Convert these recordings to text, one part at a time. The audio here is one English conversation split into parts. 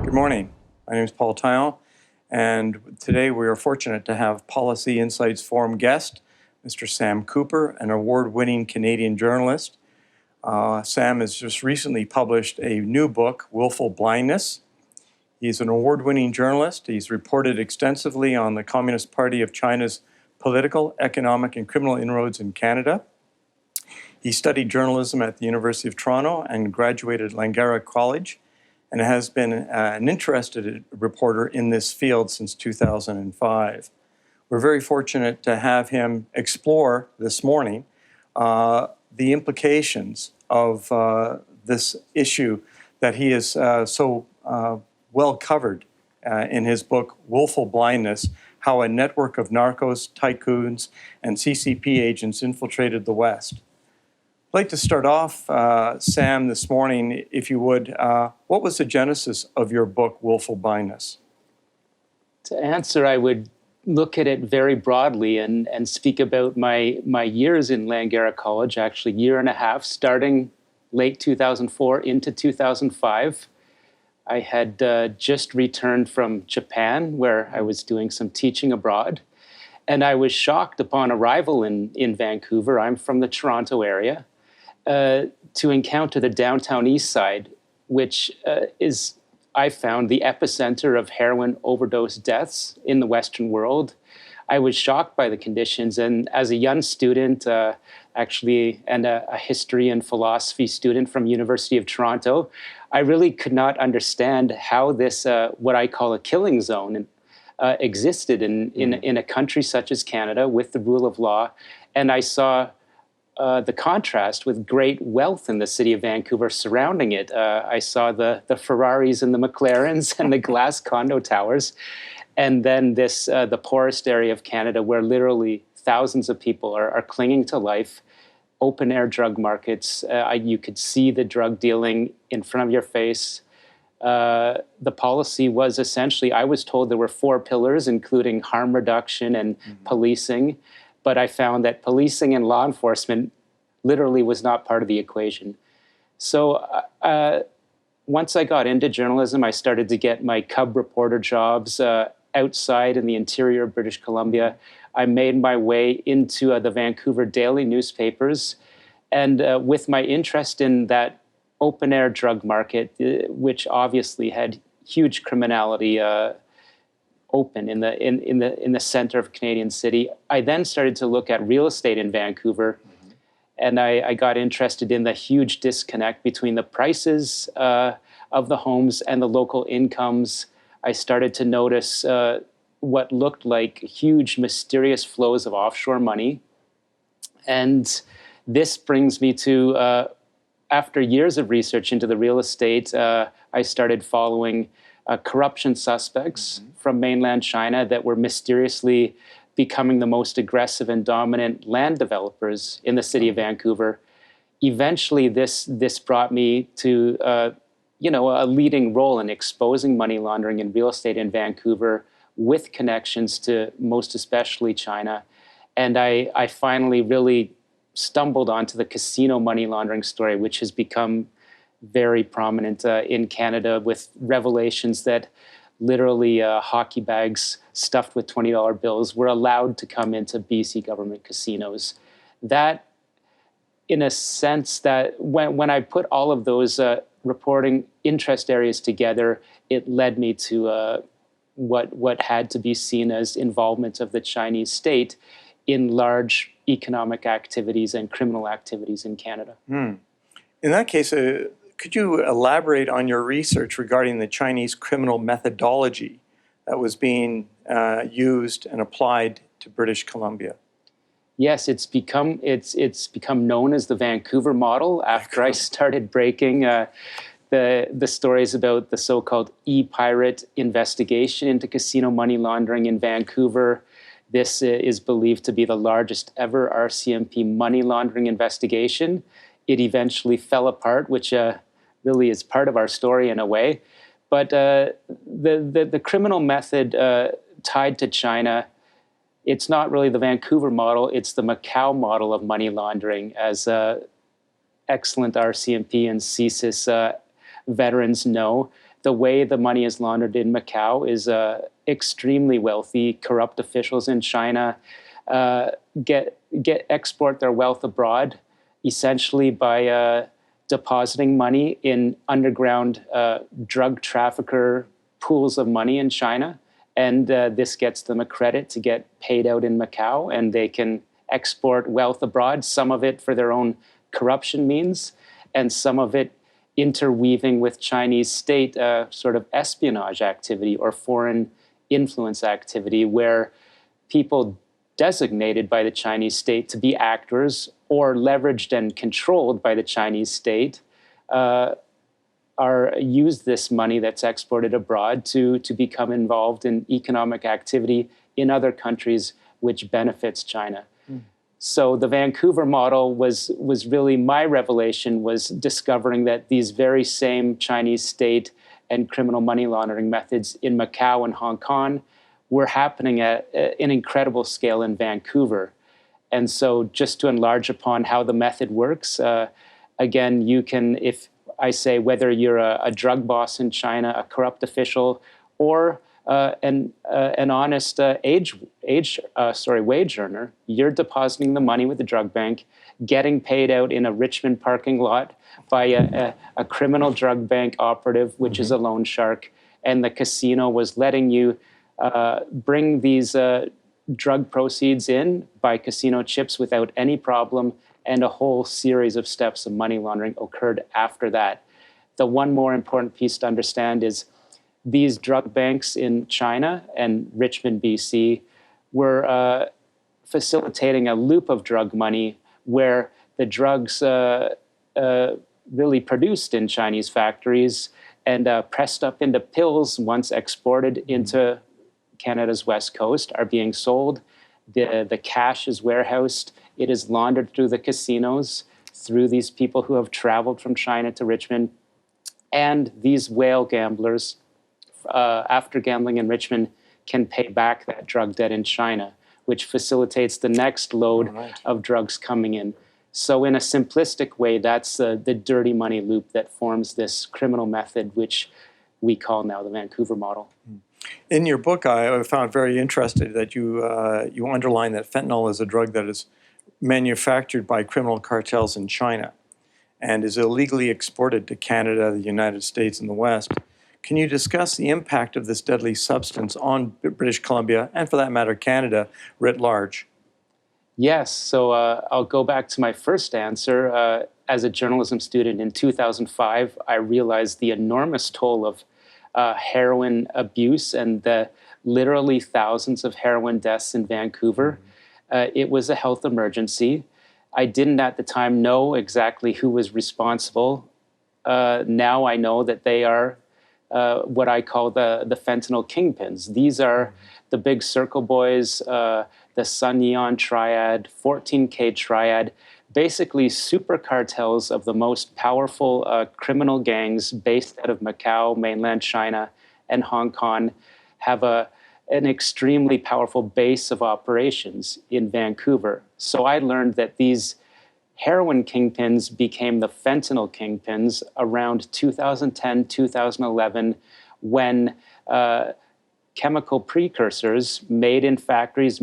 Good morning. My name is Paul Taillon, and today we are fortunate to have Policy Insights Forum guest, Mr. Sam Cooper, an award-winning Canadian journalist. Sam has just recently published a new book, Wilful Blindness. He's an award-winning journalist. He's reported extensively on the Communist Party of China's political, economic, and criminal inroads in Canada. He studied journalism at the University of Toronto and graduated at Langara College, and has been an interested reporter in this field since 2005. We're very fortunate to have him explore this morning the implications of this issue that he has so well covered in his book, Willful Blindness, How a Network of Narcos, Tycoons, and CCP Agents Infiltrated the West. I'd like to start off, Sam, this morning, if you would. What was the genesis of your book, Willful Blindness? To answer, I would look at it very broadly and speak about my years in Langara College, actually year and a half, starting late 2004 into 2005. I had just returned from Japan, where I was doing some teaching abroad, and I was shocked upon arrival in Vancouver. I'm from the Toronto area. To encounter the downtown east side, which is, I found, the epicenter of heroin overdose deaths in the Western world. I was shocked by the conditions, and as a young student, actually, and a history and philosophy student from University of Toronto, I really could not understand how this, what I call a killing zone, existed in a country such as Canada with the rule of law. And I saw the contrast with great wealth in the city of Vancouver surrounding it. I saw the Ferraris and the McLarens and the glass condo towers. And then this, the poorest area of Canada, where literally thousands of people are clinging to life, open air drug markets. You could see the drug dealing in front of your face. The policy was essentially, I was told there were 4 pillars, including harm reduction and policing. But I found that policing and law enforcement literally was not part of the equation. So once I got into journalism, I started to get my cub reporter jobs outside in the interior of British Columbia. I made my way into the Vancouver daily newspapers. And with my interest in that open-air drug market, which obviously had huge criminality open in the center of Canadian city, I then started to look at real estate in Vancouver, and I got interested in the huge disconnect between the prices of the homes and the local incomes. I started to notice what looked like huge, mysterious flows of offshore money, and this brings me to, after years of research into the real estate, I started following corruption suspects from mainland China that were mysteriously becoming the most aggressive and dominant land developers in the city of Vancouver. Eventually, this brought me to a leading role in exposing money laundering in real estate in Vancouver, with connections to most especially China. And I finally really stumbled onto the casino money laundering story, which has become very prominent in Canada, with revelations that literally hockey bags stuffed with $20 bills were allowed to come into BC government casinos. That, in a sense, that when I put all of those reporting interest areas together, it led me to what had to be seen as involvement of the Chinese state in large economic activities and criminal activities in Canada. In that case, could you elaborate on your research regarding the Chinese criminal methodology that was being used and applied to British Columbia? Yes, it's become known as the Vancouver Model after I started breaking the stories about the so-called e-pirate investigation into casino money laundering in Vancouver. This is believed to be the largest ever RCMP money laundering investigation. It eventually fell apart, which really is part of our story in a way. But the criminal method tied to China, it's not really the Vancouver model, it's the Macau model of money laundering, as excellent RCMP and CSIS veterans know. the way the money is laundered in Macau is extremely wealthy. Corrupt officials in China export their wealth abroad, essentially by depositing money in underground drug trafficker pools of money in China. And this gets them a credit to get paid out in Macau, and they can export wealth abroad, some of it for their own corruption means, and some of it interweaving with Chinese state sort of espionage activity or foreign influence activity, where people designated by the Chinese state to be actors or leveraged and controlled by the Chinese state use this money that's exported abroad to become involved in economic activity in other countries, which benefits China. So the Vancouver model was really my revelation, was discovering that these very same Chinese state and criminal money laundering methods in Macau and Hong Kong were happening at an incredible scale in Vancouver. And so just to enlarge upon how the method works, again, you can, if I say whether you're a drug boss in China, a corrupt official, or an honest wage earner, you're depositing the money with the drug bank, getting paid out in a Richmond parking lot by a criminal drug bank operative, which is a loan shark, and the casino was letting you bring these drug proceeds in by casino chips without any problem, and a whole series of steps of money laundering occurred after that. The one more important piece to understand is these drug banks in China and Richmond, BC, were facilitating a loop of drug money where the drugs really produced in Chinese factories and pressed up into pills once exported into Canada's West Coast are being sold. The cash is warehoused. It is laundered through the casinos, through these people who have traveled from China to Richmond. And these whale gamblers, after gambling in Richmond, can pay back that drug debt in China, which facilitates the next load of drugs coming in. So in a simplistic way, that's the dirty money loop that forms this criminal method, which we call now the Vancouver model. In your book, I found very interesting that you underline that fentanyl is a drug that is manufactured by criminal cartels in China and is illegally exported to Canada, the United States, and the West. Can you discuss the impact of this deadly substance on British Columbia, and for that matter, Canada writ large? Yes, so I'll go back to my first answer. As a journalism student in 2005, I realized the enormous toll of heroin abuse and the literally thousands of heroin deaths in Vancouver. It was a health emergency. I didn't at the time know exactly who was responsible. Now I know that they are what I call the fentanyl kingpins. These are the big circle boys, the Sun Neon Triad, 14K Triad, basically super cartels of the most powerful criminal gangs based out of Macau, mainland China, and Hong Kong, have an extremely powerful base of operations in Vancouver. So I learned that these heroin kingpins became the fentanyl kingpins around 2010, 2011, when chemical precursors made in factories,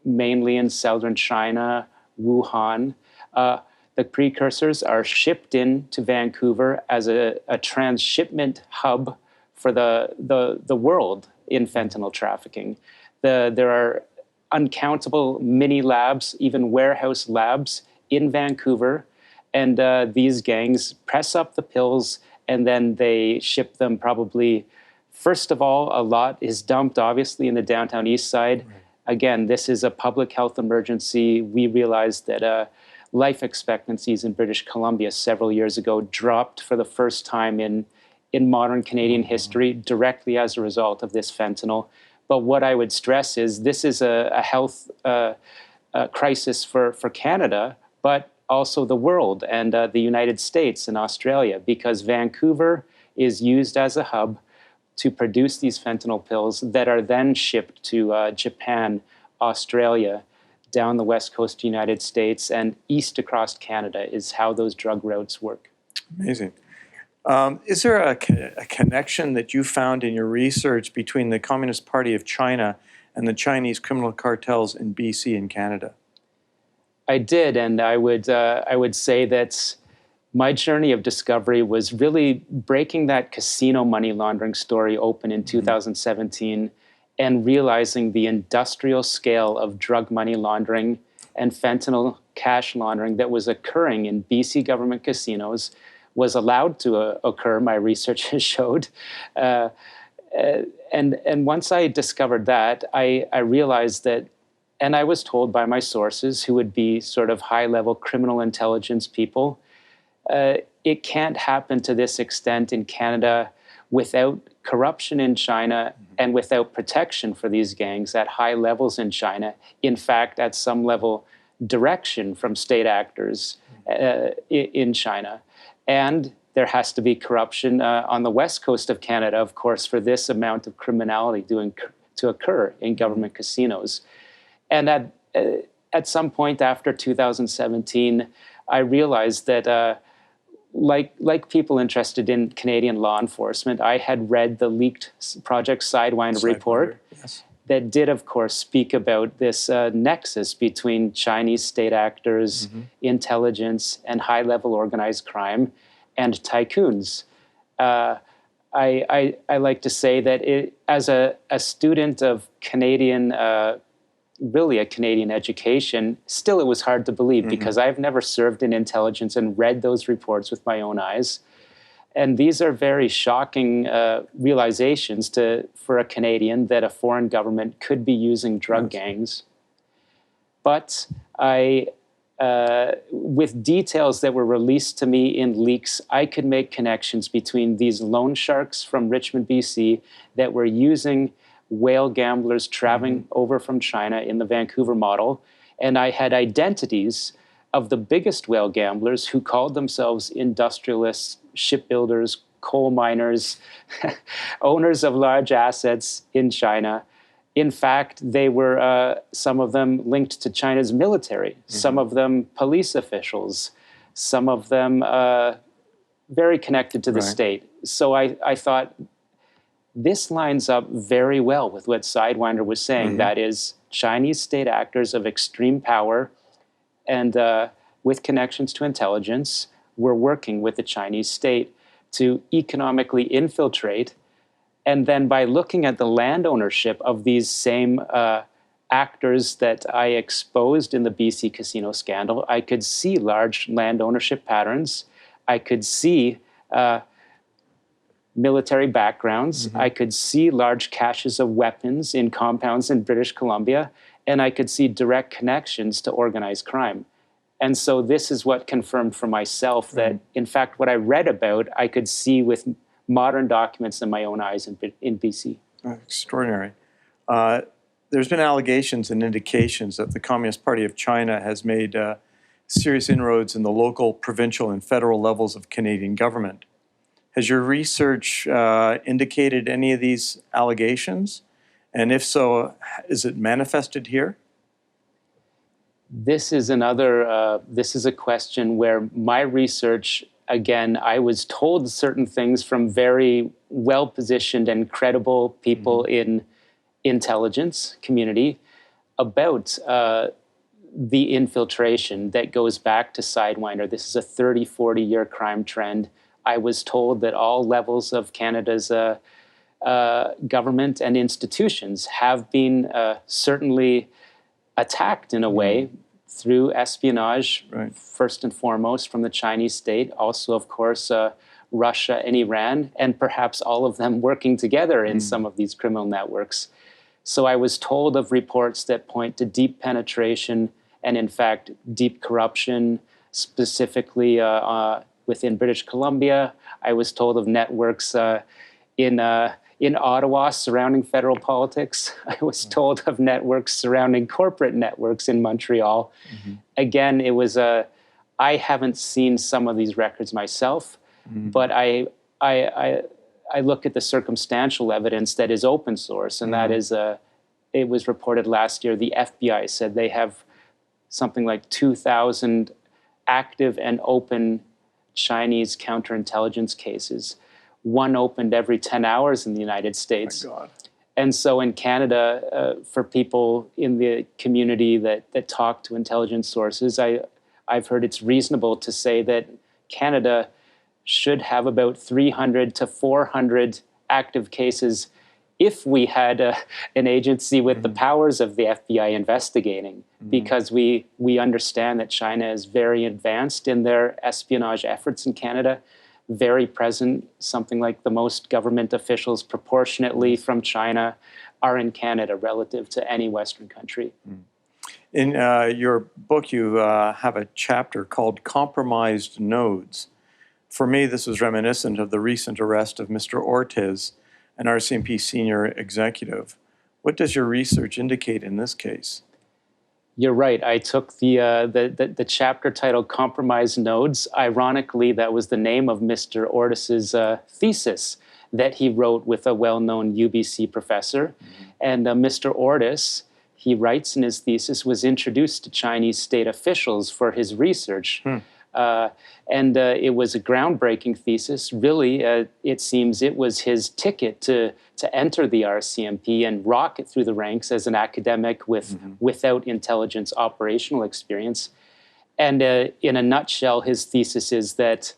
mainly in southern China, Wuhan, the precursors are shipped in to Vancouver as a transshipment hub for the world in fentanyl trafficking. There are uncountable mini labs, even warehouse labs in Vancouver, and these gangs press up the pills and then they ship them probably. First of all, a lot is dumped, obviously, in the downtown east side. Right. Again, this is a public health emergency. We realized that life expectancies in British Columbia several years ago dropped for the first time in modern Canadian history directly as a result of this fentanyl. But what I would stress is this is a health crisis for Canada, but also the world and the United States and Australia, because Vancouver is used as a hub to produce these fentanyl pills that are then shipped to Japan, Australia, down the west coast of the United States, and east across Canada is how those drug routes work. Amazing. Is there a connection that you found in your research between the Communist Party of China and the Chinese criminal cartels in BC and Canada? I did, and I would say that my journey of discovery was really breaking that casino money laundering story open in 2017 and realizing the industrial scale of drug money laundering and fentanyl cash laundering that was occurring in BC government casinos was allowed to occur, my research has showed. And once I discovered that, I realized that, and I was told by my sources, who would be sort of high-level criminal intelligence people, it can't happen to this extent in Canada without corruption in China and without protection for these gangs at high levels in China. In fact, at some level, direction from state actors in China. And there has to be corruption on the west coast of Canada, of course, for this amount of criminality to occur in government casinos. And at some point after 2017, I realized that like people interested in Canadian law enforcement, I had read the leaked Project Sidewinder report that did, of course, speak about this nexus between Chinese state actors, intelligence, and high-level organized crime, and tycoons. I like to say that as a student of Canadian really a Canadian education, still it was hard to believe because I've never served in intelligence and read those reports with my own eyes. And these are very shocking realizations for a Canadian that a foreign government could be using drug gangs. But with details that were released to me in leaks, I could make connections between these loan sharks from Richmond, BC, that were using whale gamblers traveling over from China in the Vancouver Model. And I had identities of the biggest whale gamblers who called themselves industrialists, shipbuilders, coal miners, owners of large assets in China. In fact, they were, some of them linked to China's military, some of them police officials, some of them very connected to the state. So I thought, this lines up very well with what Sidewinder was saying. That is, Chinese state actors of extreme power and with connections to intelligence were working with the Chinese state to economically infiltrate. And then by looking at the land ownership of these same actors that I exposed in the BC casino scandal, I could see large land ownership patterns. I could see military backgrounds. I could see large caches of weapons in compounds in British Columbia, and I could see direct connections to organized crime. And so this is what confirmed for myself that, in fact, what I read about, I could see with modern documents in my own eyes in BC. Extraordinary. There's been allegations and indications that the Communist Party of China has made serious inroads in the local, provincial, and federal levels of Canadian government. Has your research indicated any of these allegations? And if so, is it manifested here? This is a question where my research, again, I was told certain things from very well-positioned and credible people in intelligence community about the infiltration that goes back to Sidewinder. This is a 30, 40-year crime trend. I was told that all levels of Canada's government and institutions have been certainly attacked in a way through espionage, first and foremost from the Chinese state, also, of course, Russia and Iran, and perhaps all of them working together in some of these criminal networks. So I was told of reports that point to deep penetration and, in fact, deep corruption, specifically within British Columbia. I was told of networks in Ottawa surrounding federal politics. I was told of networks surrounding corporate networks in Montreal. Again, it was I haven't seen some of these records myself, but I look at the circumstantial evidence that is open source, and that is it was reported last year. The FBI said they have something like 2,000 active and open Chinese counterintelligence cases, one opened every 10 hours in the United States. My God. And so in Canada, for people in the community that talk to intelligence sources, I've heard it's reasonable to say that Canada should have about 300 to 400 active cases if we had an agency with the powers of the FBI investigating, because we understand that China is very advanced in their espionage efforts in Canada, very present. Something like the most government officials proportionately from China are in Canada relative to any Western country. In your book, you have a chapter called Compromised Nodes. For me, this was reminiscent of the recent arrest of Mr. Ortiz, an RCMP senior executive. What does your research indicate in this case? You're right. I took the chapter titled Compromised Nodes. Ironically, that was the name of Mr. Ortiz's thesis that he wrote with a well-known UBC professor. And Mr. Ortiz, he writes in his thesis, was introduced to Chinese state officials for his research. And it was a groundbreaking thesis. Really, it seems it was his ticket to enter the RCMP and rocket through the ranks as an academic without intelligence operational experience. And in a nutshell, his thesis is that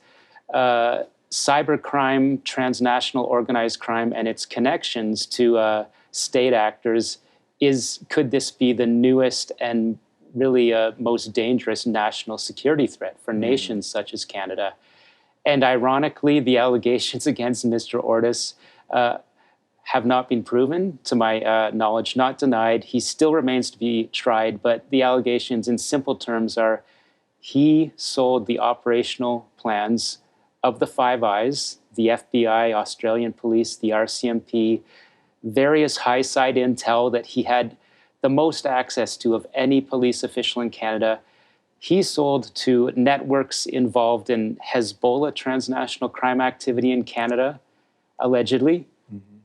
cybercrime, transnational organized crime, and its connections to state actors could this be the newest and really most dangerous national security threat for nations such as Canada. And ironically, the allegations against Mr. Ortiz have not been proven, to my knowledge, not denied. He still remains to be tried, but the allegations in simple terms are he sold the operational plans of the Five Eyes, the FBI, Australian police, the RCMP, various high-side intel that he had the most access to of any police official in Canada. He sold to networks involved in Hezbollah transnational crime activity in Canada, allegedly.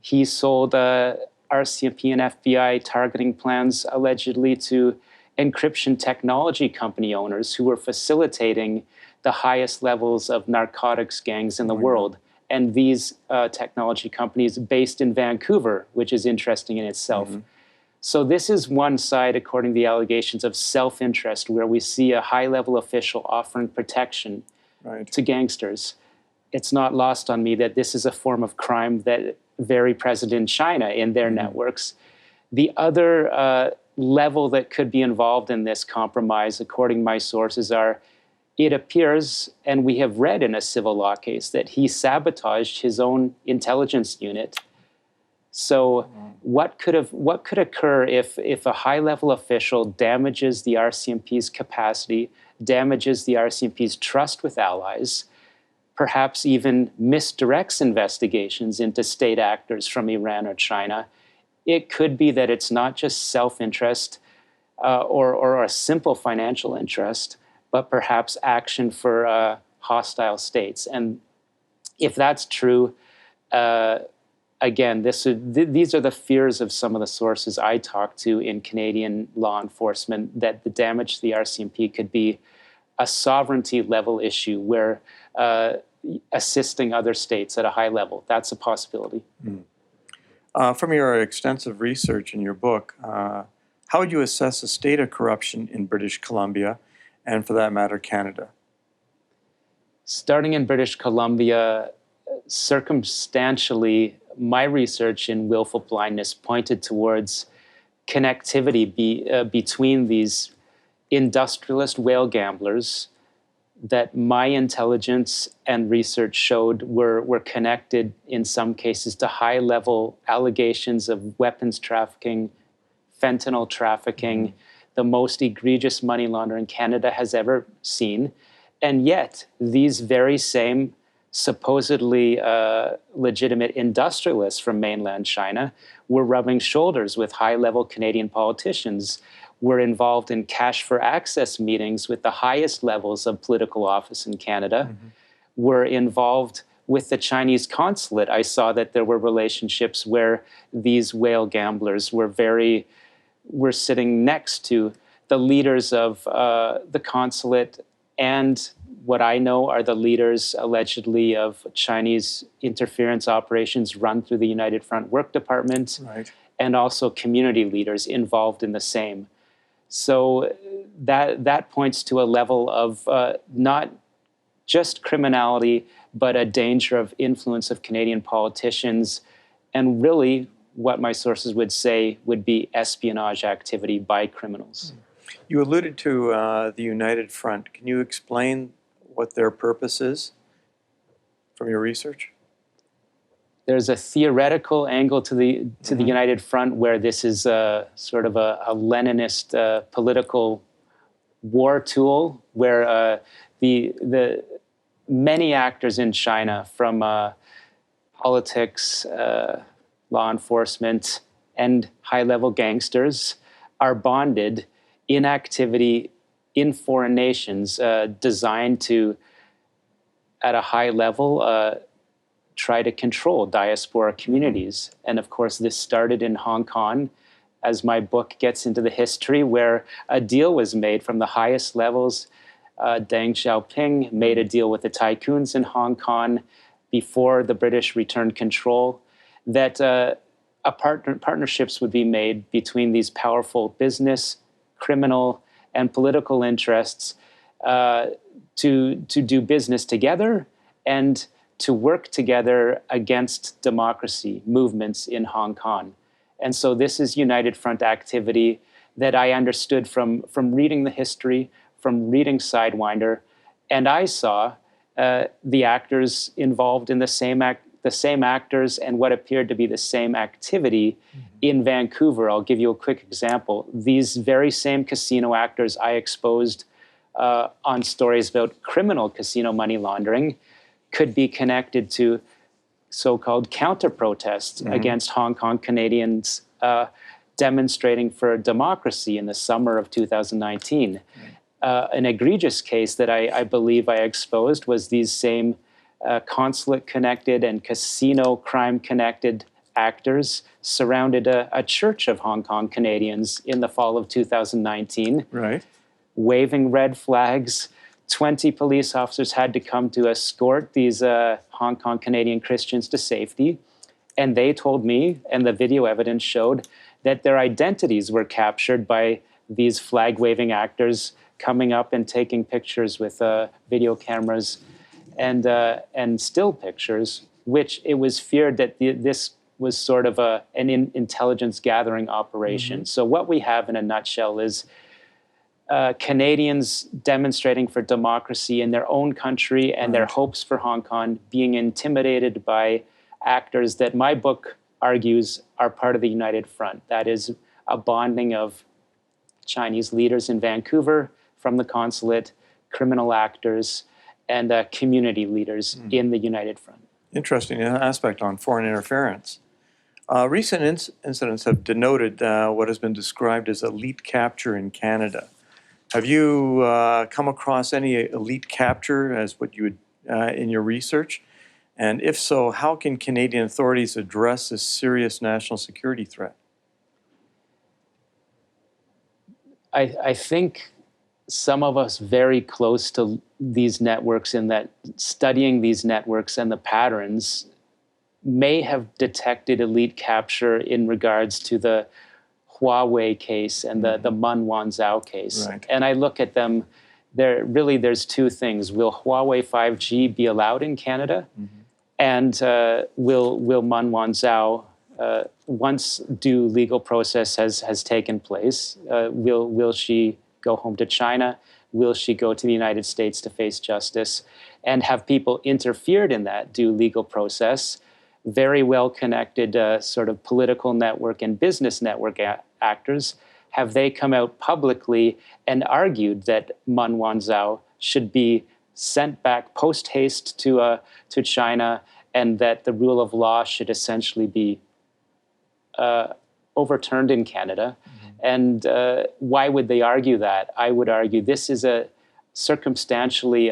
He sold RCMP and FBI targeting plans, allegedly, to encryption technology company owners who were facilitating the highest levels of narcotics gangs in the world. And these technology companies based in Vancouver, which is interesting in itself. So this is one side, according to the allegations, of self-interest, where we see a high-level official offering protection to gangsters. It's not lost on me that this is a form of crime that very present in China in their networks. The other level that could be involved in this compromise, according to my sources, are it appears, and we have read in a civil law case, that he sabotaged his own intelligence unit. So what could occur if a high-level official damages the RCMP's capacity, damages the RCMP's trust with allies, perhaps even misdirects investigations into state actors from Iran or China? It could be that it's not just self-interest or a simple financial interest, but perhaps action for hostile states. And if that's true, again, these are the fears of some of the sources I talk to in Canadian law enforcement, that the damage to the RCMP could be a sovereignty-level issue where assisting other states at a high level. That's a possibility. From your extensive research in your book, how would you assess the state of corruption in British Columbia, and for that matter, Canada? Starting in British Columbia, circumstantially, my research in Wilful Blindness pointed towards connectivity between these industrialist whale gamblers that my intelligence and research showed were connected in some cases to high-level allegations of weapons trafficking, fentanyl trafficking, the most egregious money laundering Canada has ever seen. And yet, these very same supposedly legitimate industrialists from mainland China were rubbing shoulders with high-level Canadian politicians, were involved in cash for access meetings with the highest levels of political office in Canada, were involved with the Chinese consulate. I saw that there were relationships where these whale gamblers were sitting next to the leaders of the consulate and what I know are the leaders allegedly of Chinese interference operations run through the United Front Work Department, Right. and also community leaders involved in the same. So that points to a level of not just criminality, but a danger of influence of Canadian politicians, and really what my sources would say would be espionage activity by criminals. You alluded to the United Front. Can you explain what their purpose is from your research? There's a theoretical angle to the United Front where this is sort of a Leninist political war tool, where the many actors in China, from politics, law enforcement, and high-level gangsters, are bonded in activity in foreign nations designed to, at a high level, try to control diaspora communities. And of course, this started in Hong Kong, as my book gets into the history, where a deal was made from the highest levels. Deng Xiaoping made a deal with the tycoons in Hong Kong before the British returned control, that partnerships would be made between these powerful business, criminal, and political interests to do business together and to work together against democracy movements in Hong Kong. And so this is United Front activity that I understood from reading the history, from reading Sidewinder, and I saw the actors involved in the same actors and what appeared to be the same activity in Vancouver. I'll give you a quick example. These very same casino actors I exposed on stories about criminal casino money laundering could be connected to so-called counter-protests against Hong Kong Canadians demonstrating for democracy in the summer of 2019. An egregious case that I believe I exposed was these same consulate-connected and casino crime-connected actors surrounded a church of Hong Kong Canadians in the fall of 2019, Right. waving red flags. 20 police officers had to come to escort these Hong Kong Canadian Christians to safety. And they told me, and the video evidence showed, that their identities were captured by these flag-waving actors coming up and taking pictures with video cameras and still pictures, which it was feared that this was sort of an intelligence gathering operation. So what we have in a nutshell is Canadians demonstrating for democracy in their own country and their hopes for Hong Kong being intimidated by actors that my book argues are part of the United Front. That is a bonding of Chinese leaders in Vancouver from the consulate, criminal actors, and community leaders in the United Front. Interesting aspect on foreign interference. Recent incidents have denoted what has been described as elite capture in Canada. Have you come across any elite capture as what you would in your research? And if so, how can Canadian authorities address this serious national security threat? I think some of us very close to these networks, in that studying these networks and the patterns, may have detected elite capture in regards to the Huawei case and the Mun Wanzhou case. Right. And I look at them, there's two things. Will Huawei 5G be allowed in Canada? And will Mun Wanzhou, once due legal process has taken place, will she go home to China? Will she go to the United States to face justice? And have people interfered in that due legal process? Very well connected sort of political network and business network actors, have they come out publicly and argued that Mun Wanzhou should be sent back post haste to China, and that the rule of law should essentially be overturned in Canada? And why would they argue that? I would argue this is a circumstantially,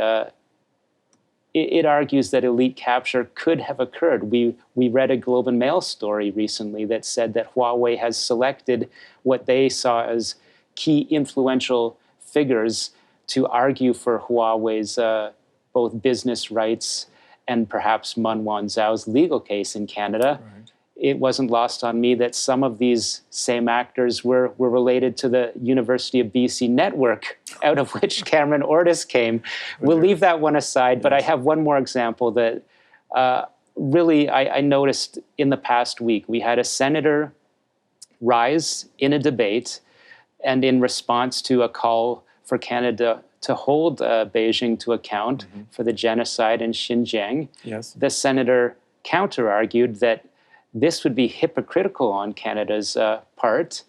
it argues that elite capture could have occurred. We read a Globe and Mail story recently that said that Huawei has selected what they saw as key influential figures to argue for Huawei's both business rights and perhaps Mun Wanzhou's legal case in Canada, it wasn't lost on me that some of these same actors were related to the University of BC network, out of which Cameron Ortis came. We'll leave that one aside, but I have one more example that really I noticed in the past week. We had a senator rise in a debate, and in response to a call for Canada to hold Beijing to account for the genocide in Xinjiang, the senator counter-argued that this would be hypocritical on Canada's part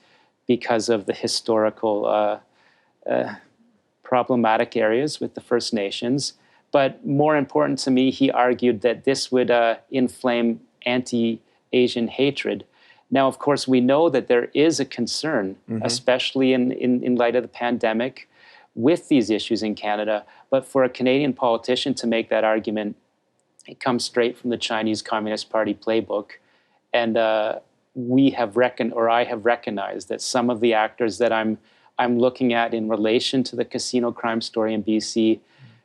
because of the historical problematic areas with the First Nations. But more important to me, he argued that this would inflame anti-Asian hatred. Now, of course, we know that there is a concern, especially in light of the pandemic, with these issues in Canada. But for a Canadian politician to make that argument, it comes straight from the Chinese Communist Party playbook. And I have recognized that some of the actors that I'm looking at in relation to the casino crime story in BC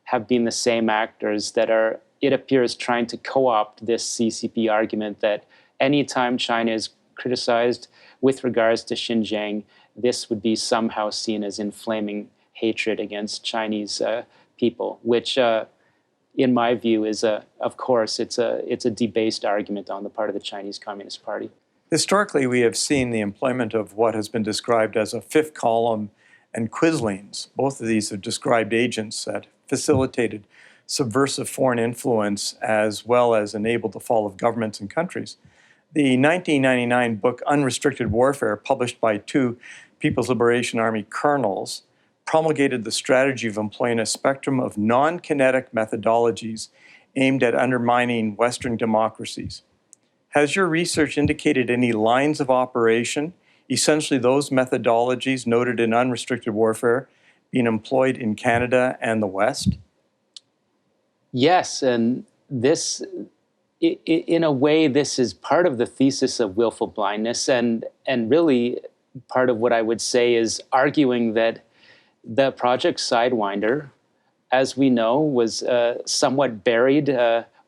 have been the same actors that are, it appears, trying to co-opt this CCP argument that anytime China is criticized with regards to Xinjiang, this would be somehow seen as inflaming hatred against Chinese people, which in my view is of course, it's a debased argument on the part of the Chinese Communist Party. Historically, we have seen the employment of what has been described as a fifth column and quislings. Both of these are described agents that facilitated subversive foreign influence as well as enabled the fall of governments and countries. The 1999 book Unrestricted Warfare, published by two People's Liberation Army colonels, promulgated the strategy of employing a spectrum of non-kinetic methodologies aimed at undermining Western democracies. Has your research indicated any lines of operation, essentially those methodologies noted in Unrestricted Warfare, being employed in Canada and the West? Yes, and this, in a way, this is part of the thesis of Wilful Blindness, and really part of what I would say is arguing that the Project Sidewinder, as we know, was somewhat buried,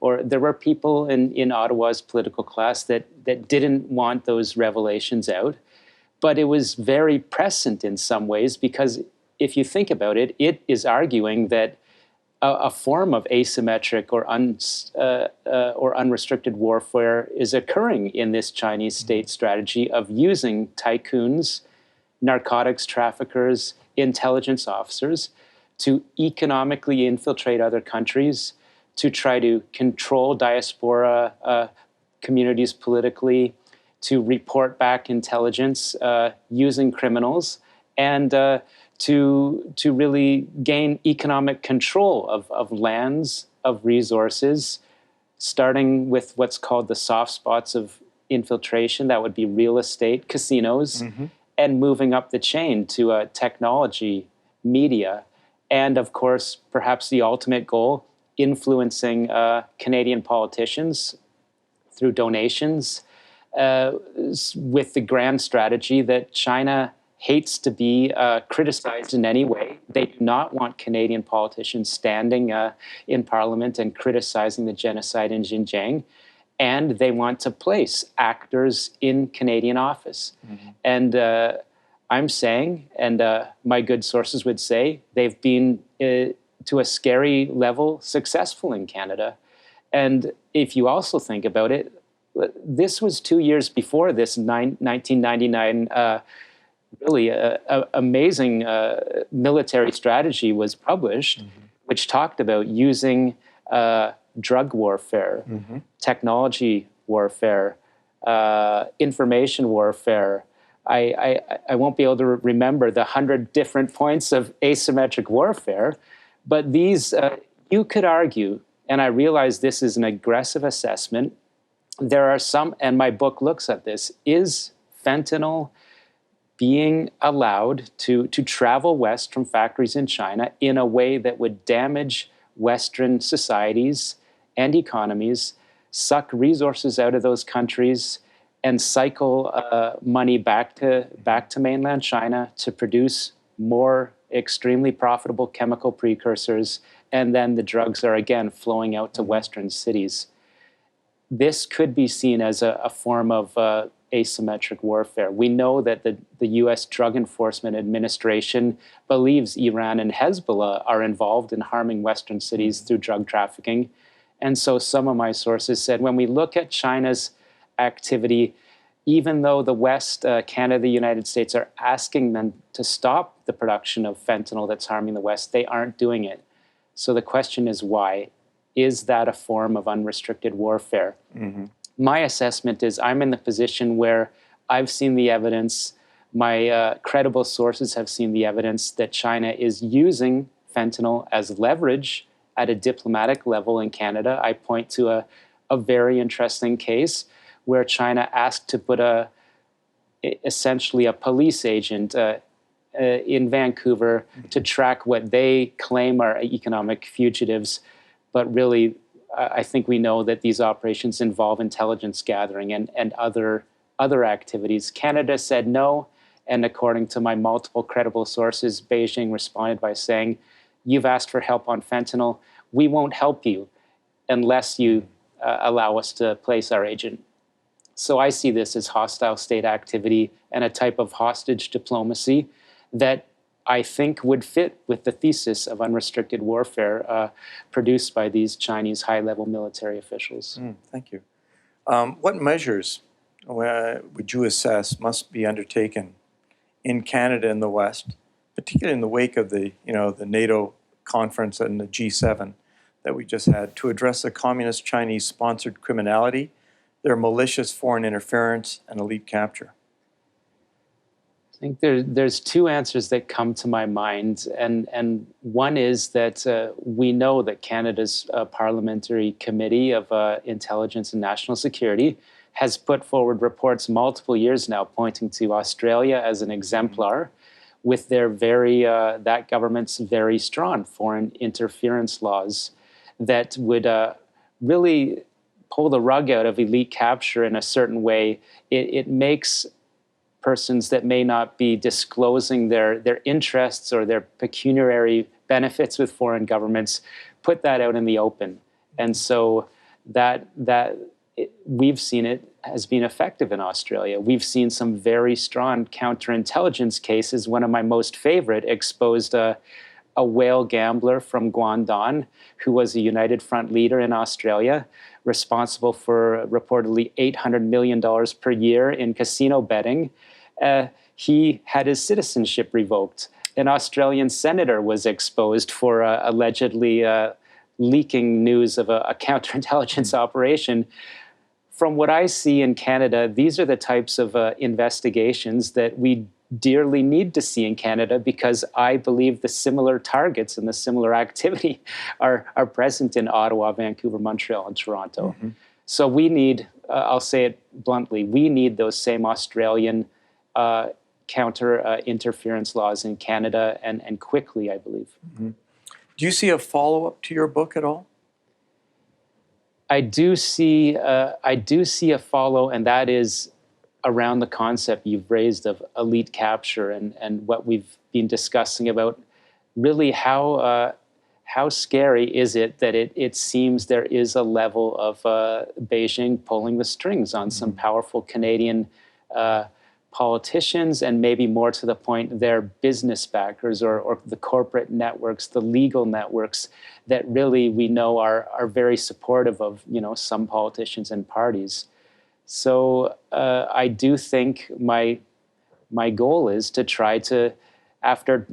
or there were people in Ottawa's political class that didn't want those revelations out, but it was very prescient in some ways because if you think about it, it is arguing that a form of asymmetric or unrestricted warfare is occurring in this Chinese state strategy of using tycoons, narcotics traffickers, intelligence officers to economically infiltrate other countries, to try to control diaspora communities politically, to report back intelligence using criminals, and to really gain economic control of lands, of resources, starting with what's called the soft spots of infiltration. That would be real estate, casinos, and moving up the chain to technology, media, and of course, perhaps the ultimate goal, influencing Canadian politicians through donations with the grand strategy that China hates to be criticized in any way. They do not want Canadian politicians standing in Parliament and criticizing the genocide in Xinjiang. And they want to place actors in Canadian office. And I'm saying, and my good sources would say, they've been, to a scary level, successful in Canada. And if you also think about it, this was 2 years before this 1999 really amazing military strategy was published, which talked about using drug warfare, technology warfare, information warfare. I won't be able to remember the 100 different points of asymmetric warfare, but these, you could argue, and I realize this is an aggressive assessment, there are some, and my book looks at this, is fentanyl being allowed to travel west from factories in China in a way that would damage Western societies and economies, suck resources out of those countries, and cycle money back to mainland China to produce more extremely profitable chemical precursors, and then the drugs are again flowing out to Western cities. This could be seen as a form of asymmetric warfare. We know that the U.S. Drug Enforcement Administration believes Iran and Hezbollah are involved in harming Western cities through drug trafficking. And so some of my sources said when we look at China's activity, even though the West, Canada, the United States are asking them to stop the production of fentanyl that's harming the West, they aren't doing it. So the question is why? Is that a form of unrestricted warfare? Mm-hmm. My assessment is I'm in the position where I've seen the evidence, my credible sources have seen the evidence that China is using fentanyl as leverage at a diplomatic level in Canada. I point to a very interesting case where China asked to put essentially a police agent in Vancouver to track what they claim are economic fugitives. But really, I think we know that these operations involve intelligence gathering and other activities. Canada said no, and according to my multiple credible sources, Beijing responded by saying, "You've asked for help on fentanyl. We won't help you unless you allow us to place our agent." So I see this as hostile state activity and a type of hostage diplomacy that I think would fit with the thesis of unrestricted warfare produced by these Chinese high-level military officials. Thank you. What measures would you assess must be undertaken in Canada and the West, particularly in the wake of the NATO conference and the G7 that we just had, to address the communist Chinese-sponsored criminality, their malicious foreign interference, and elite capture? I think there's two answers that come to my mind, and one is that we know that Canada's Parliamentary Committee of Intelligence and National Security has put forward reports multiple years now pointing to Australia as an exemplar with their that government's very strong foreign interference laws that would really pull the rug out of elite capture in a certain way. It makes persons that may not be disclosing their interests or their pecuniary benefits with foreign governments put that out in the open. And so we've seen it has been effective in Australia. We've seen some very strong counterintelligence cases. One of my most favorite exposed a whale gambler from Guangdong who was a United Front leader in Australia, responsible for reportedly $800 million per year in casino betting. He had his citizenship revoked. An Australian senator was exposed for allegedly leaking news of a counterintelligence operation. From what I see in Canada, these are the types of investigations that we dearly need to see in Canada, because I believe the similar targets and the similar activity are present in Ottawa, Vancouver, Montreal, and Toronto. Mm-hmm. So we need, I'll say it bluntly, we need those same Australian counter-interference laws in Canada, and quickly, I believe. Mm-hmm. Do you see a follow-up to your book at all? I do see a follow, and that is around the concept you've raised of elite capture and what we've been discussing about really how scary is it that it seems there is a level of Beijing pulling the strings on some powerful Canadian politicians, and maybe more to the point, their business backers or the corporate networks, the legal networks that really we know are very supportive of some politicians and parties. So I do think my goal is to try to, after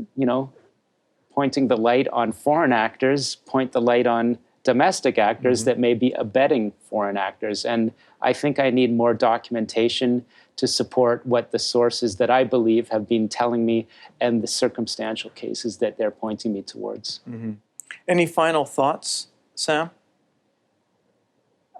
pointing the light on foreign actors, point the light on domestic actors that may be abetting foreign actors. And I think I need more documentation to support what the sources that I believe have been telling me and the circumstantial cases that they're pointing me towards. Mm-hmm. Any final thoughts, Sam?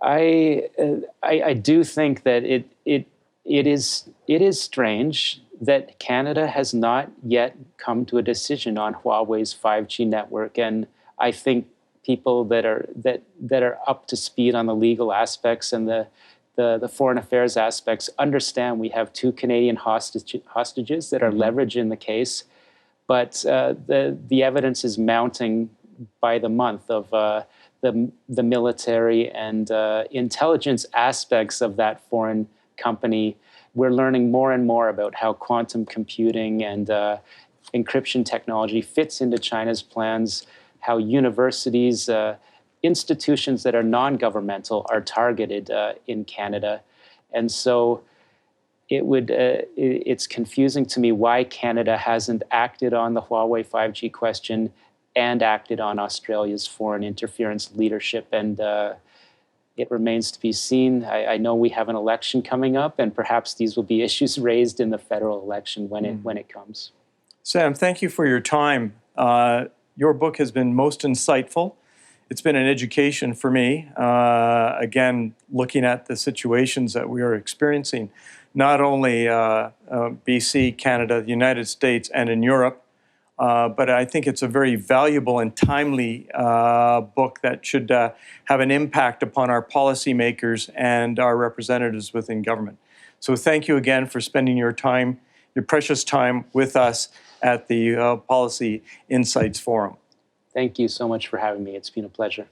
I do think that it is strange that Canada has not yet come to a decision on Huawei's 5G network, and I think people that are up to speed on the legal aspects and the foreign affairs aspects understand we have two Canadian hostages that are leveraged in the case. but the evidence is mounting by the month of the military and intelligence aspects of that foreign company. We're learning more and more about how quantum computing and encryption technology fits into China's plans, how universities, institutions that are non-governmental are targeted in Canada. And so it's confusing to me why Canada hasn't acted on the Huawei 5G question and acted on Australia's foreign interference leadership. And it remains to be seen. I know we have an election coming up, and perhaps these will be issues raised in the federal election when it comes. Sam, thank you for your time. Your book has been most insightful. It's been an education for me, again, looking at the situations that we are experiencing, not only BC, Canada, the United States, and in Europe, but I think it's a very valuable and timely book that should have an impact upon our policymakers and our representatives within government. So thank you again for spending your time, your precious time with us at the Policy Insights Forum. Thank you so much for having me. It's been a pleasure.